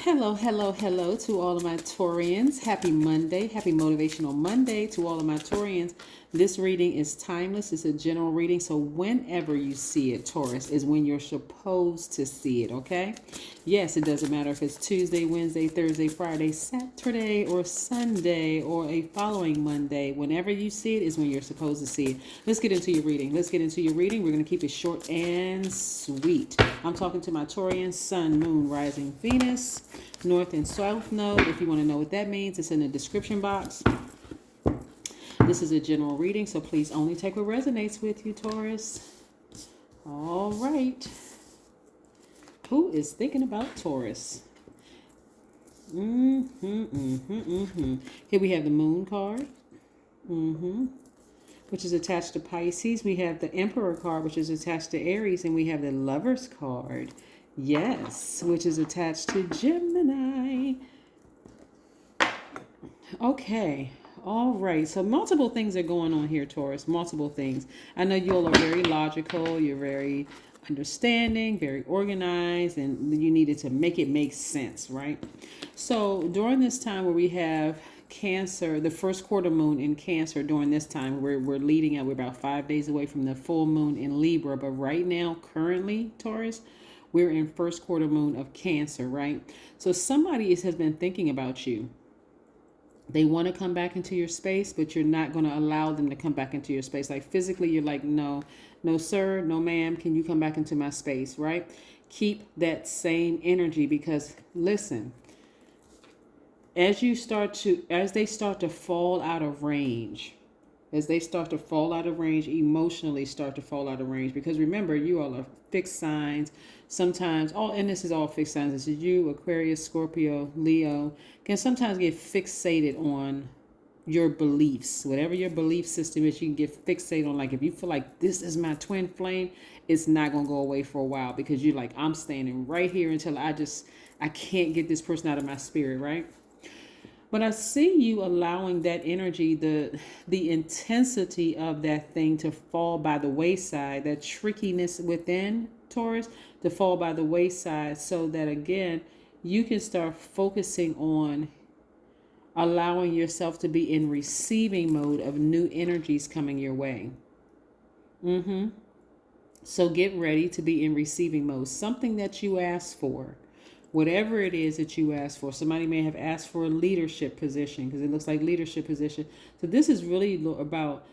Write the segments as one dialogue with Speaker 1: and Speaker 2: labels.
Speaker 1: Hello, hello, hello to all of my Taurians. Happy Monday. Happy Motivational Monday to all of my Taurians. This reading is timeless. It's a general reading. So whenever you see it, Taurus, is when you're supposed to see it, okay? Yes, it doesn't matter if it's Tuesday, Wednesday, Thursday, Friday, Saturday, or Sunday, or a following Monday. Whenever you see it is when you're supposed to see it. Let's get into your reading. We're going to keep it short and sweet. I'm talking to my Taurian Sun, Moon, Rising, Venus, North and South Node. If you want to know what that means, it's in the description box. This is a general reading, so please only take what resonates with you, Taurus. All right. Who is thinking about Taurus? Here we have the Moon card, which is attached to Pisces. We have the Emperor card, which is attached to Aries, and we have the Lovers card. Yes, which is attached to Gemini. Okay. All right. So multiple things are going on here, Taurus. Multiple things. I know you all are very logical. You're very understanding, very organized, and you needed to make it make sense, right? So during this time where we have Cancer, the first quarter moon in Cancer, during this time we're leading up, we're about 5 days away from the full moon in Libra, but right now, currently, Taurus, we're in first quarter moon of Cancer, right? So somebody has been thinking about you. They want to come back into your space, but you're not going to allow them to come back into your space. Like physically, you're like, no, sir, no, ma'am, can you come back into my space, right? Keep that same energy, because listen, as they start to fall out of range, emotionally start to fall out of range, because remember, you all are fixed signs. Sometimes, and this is all fixed signs. This is you, Aquarius, Scorpio, Leo, can sometimes get fixated on your beliefs. Whatever your belief system is, you can get fixated on. Like if you feel like this is my twin flame, it's not going to go away for a while, because you're like, I'm standing right here until I can't get this person out of my spirit, right? But I see you allowing that energy, the intensity of that thing to fall by the wayside, that trickiness within, Taurus, to fall by the wayside, so that again, you can start focusing on allowing yourself to be in receiving mode of new energies coming your way. So get ready to be in receiving mode. Something that you asked for. Whatever it is that you asked for. Somebody may have asked for a leadership position, because it looks like leadership position. So this is really about,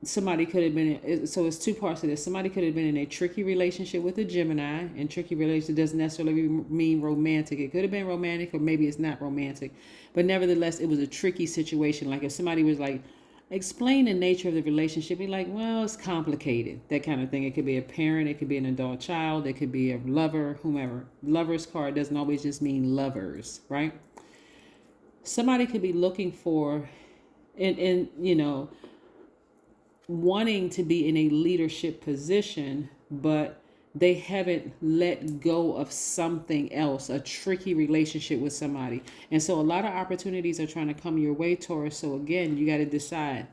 Speaker 1: somebody could have been, so it's two parts of this. Somebody could have been in a tricky relationship with a Gemini, and tricky relationship doesn't necessarily mean romantic. It could have been romantic, or maybe it's not romantic. But nevertheless, it was a tricky situation. Like if somebody was like, explain the nature of the relationship, be like, well, it's complicated, that kind of thing. It could be a parent, it could be an adult child, it could be a lover, whomever. Lover's card doesn't always just mean lovers, right? Somebody could be looking for and wanting to be in a leadership position, but they haven't let go of something else, a tricky relationship with somebody. And so a lot of opportunities are trying to come your way, Taurus. So again, you got to decide,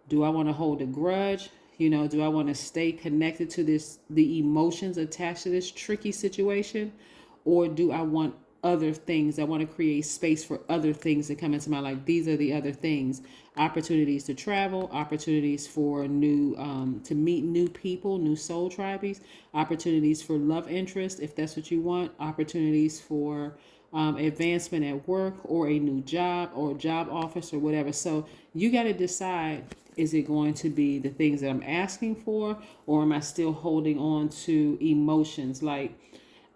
Speaker 1: do I want to hold a grudge? Do I want to stay connected to the emotions attached to this tricky situation? Or do I want other things? I want to create space for other things to come into my life. These are the other things: opportunities to travel, opportunities for new to meet new people, new soul tribes, opportunities for love interest, if that's what you want, opportunities for advancement at work, or a new job, or job office, or whatever. So you got to decide, is it going to be the things that I'm asking for, or am I still holding on to emotions? Like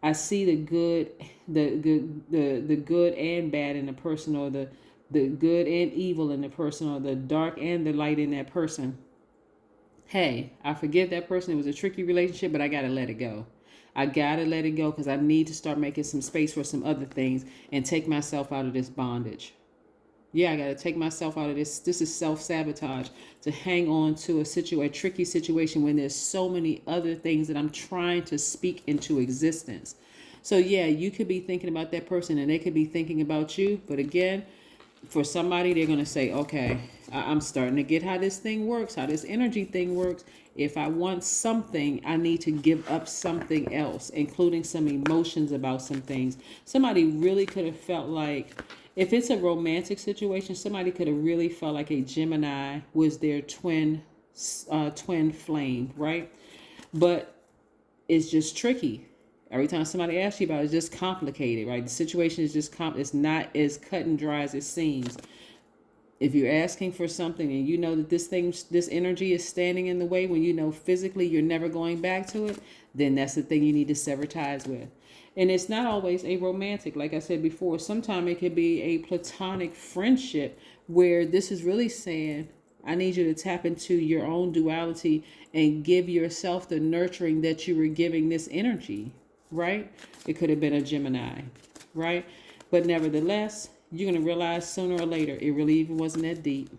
Speaker 1: I see the good and bad in the person, or the good and evil in the person, or the dark and the light in that person. Hey, I forgive that person. It was a tricky relationship, but I got to let it go. I got to let it go, because I need to start making some space for some other things and take myself out of this bondage. Yeah, I got to take myself out of this. This is self-sabotage, to hang on to a tricky situation when there's so many other things that I'm trying to speak into existence. So yeah, you could be thinking about that person, and they could be thinking about you. But again, For somebody, they're going to say, okay, I'm starting to get how this thing works, how this energy thing works. If I want something, I need to give up something else, including some emotions about some things. Somebody really could have felt like, if it's a romantic situation, somebody could have really felt like a Gemini was their twin flame, right? But it's just tricky. Every time somebody asks you about it, it's just complicated, right? The situation is just it's not as cut and dry as it seems. If you're asking for something and you know that this energy is standing in the way, when you know physically you're never going back to it, then that's the thing you need to sever ties with. And it's not always a romantic, like I said before. Sometimes it could be a platonic friendship where this is really saying, I need you to tap into your own duality and give yourself the nurturing that you were giving this energy, right? It could have been a Gemini, right? But nevertheless, you're going to realize sooner or later, it really even wasn't that deep.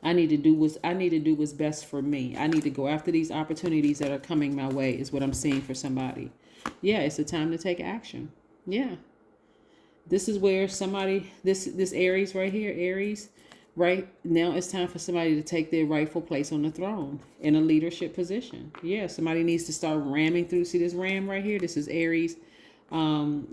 Speaker 1: I need to do what's best for me. I need to go after these opportunities that are coming my way, is what I'm seeing for somebody. Yeah, it's a time to take action. Yeah. This is where somebody, this Aries right here, Aries, right now it's time for somebody to take their rightful place on the throne in a leadership position. Yeah, somebody needs to start ramming through. See this ram right here? This is Aries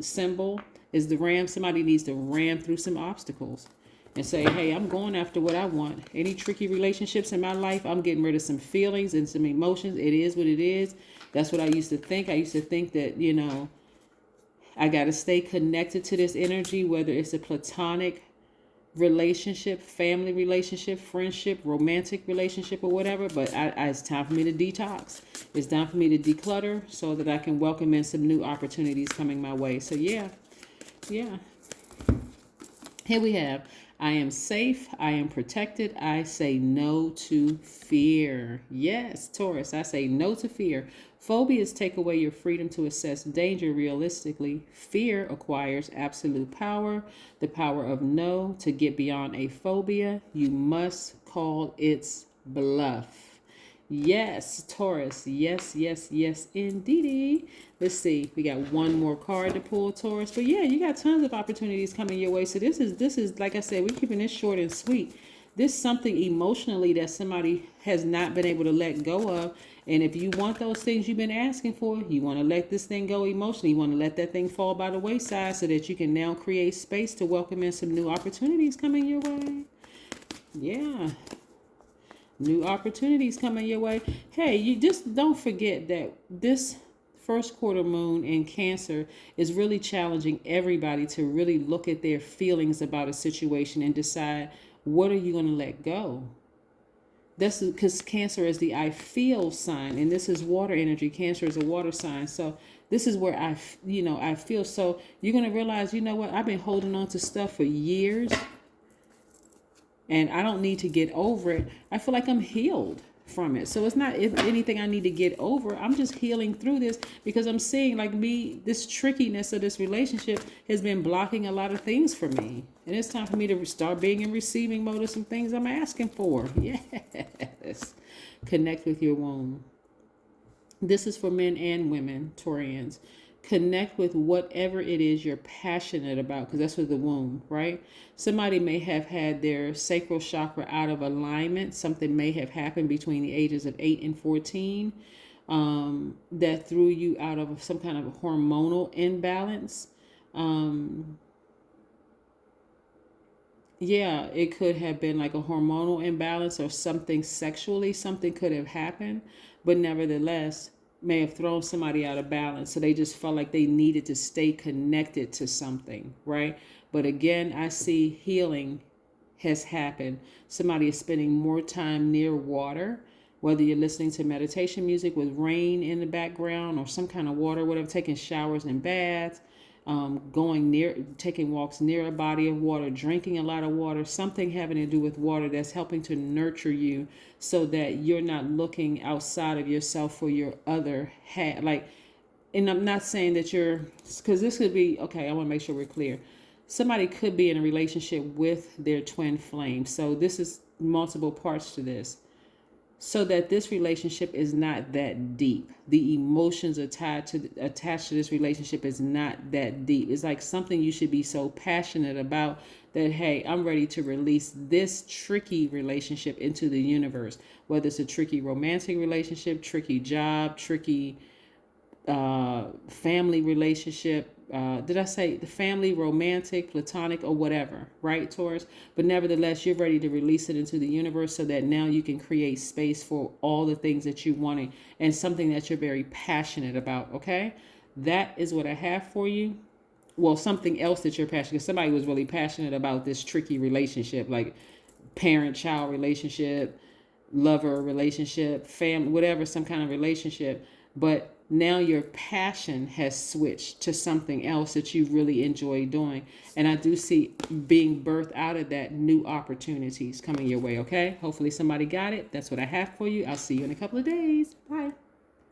Speaker 1: symbol is the ram. Somebody needs to ram through some obstacles and say, hey, I'm going after what I want. Any tricky relationships in my life, I'm getting rid of some feelings and some emotions. It is what it is. That's what I used to think. I used to think that, I got to stay connected to this energy, whether it's a platonic relationship, family relationship, friendship, romantic relationship, or whatever. But it's time for me to detox. It's time for me to declutter so that I can welcome in some new opportunities coming my way. So yeah. Here we have, I am safe, I am protected, I say no to fear. Yes, Taurus, I say no to fear. Phobias take away your freedom to assess danger realistically. Fear acquires absolute power, the power of no. To get beyond a phobia, you must call its bluff. Yes, Taurus. Yes, indeedy. Let's see. We got one more card to pull, Taurus. But yeah, you got tons of opportunities coming your way. So this is like I said, we're keeping this short and sweet. This is something emotionally that somebody has not been able to let go of. And if you want those things you've been asking for, you want to let this thing go emotionally. You want to let that thing fall by the wayside so that you can now create space to welcome in some new opportunities coming your way. Yeah. New opportunities coming your way. Hey, you just don't forget that this first quarter moon in Cancer is really challenging everybody to really look at their feelings about a situation and decide, what are you going to let go? That's because Cancer is the I feel sign, and this is water energy. Cancer is a water sign. So this is where I feel. So you're going to realize, you know what? I've been holding on to stuff for years. And I don't need to get over it. I feel like I'm healed from it. So it's not anything I need to get over. I'm just healing through this because I'm seeing this trickiness of this relationship has been blocking a lot of things for me. And it's time for me to start being in receiving mode of some things I'm asking for. Yes. Connect with your womb. This is for men and women, Taurians. Connect with whatever it is you're passionate about, because that's with the womb, right? Somebody may have had their sacral chakra out of alignment. Something may have happened between the ages of 8 and 14 that threw you out of some kind of hormonal imbalance. Yeah, it could have been like a hormonal imbalance or something sexually. Something could have happened, but nevertheless, may have thrown somebody out of balance. So they just felt like they needed to stay connected to something, right? But again, I see healing has happened. Somebody is spending more time near water, whether you're listening to meditation music with rain in the background or some kind of water, whatever, taking showers and baths, taking walks near a body of water, drinking a lot of water, something having to do with water that's helping to nurture you so that you're not looking outside of yourself for your other half. And I'm not saying that because this could be, okay, I want to make sure we're clear. Somebody could be in a relationship with their twin flame. So this is multiple parts to this. so that this relationship is not that deep. The emotions attached to this relationship is not that deep. It's like something you should be so passionate about that, hey, I'm ready to release this tricky relationship into the universe. Whether it's a tricky romantic relationship, tricky job, tricky family relationship. Did I say the family, romantic, platonic, or whatever, right, Taurus? But nevertheless, you're ready to release it into the universe so that now you can create space for all the things that you wanted and something that you're very passionate about, okay? That is what I have for you. Well, something else that you're passionate, because somebody was really passionate about this tricky relationship, like parent-child relationship, lover relationship, family, whatever, some kind of relationship. But now your passion has switched to something else that you really enjoy doing. And I do see being birthed out of that new opportunities coming your way, okay? Hopefully somebody got it. That's what I have for you. I'll see you in a couple of days. Bye.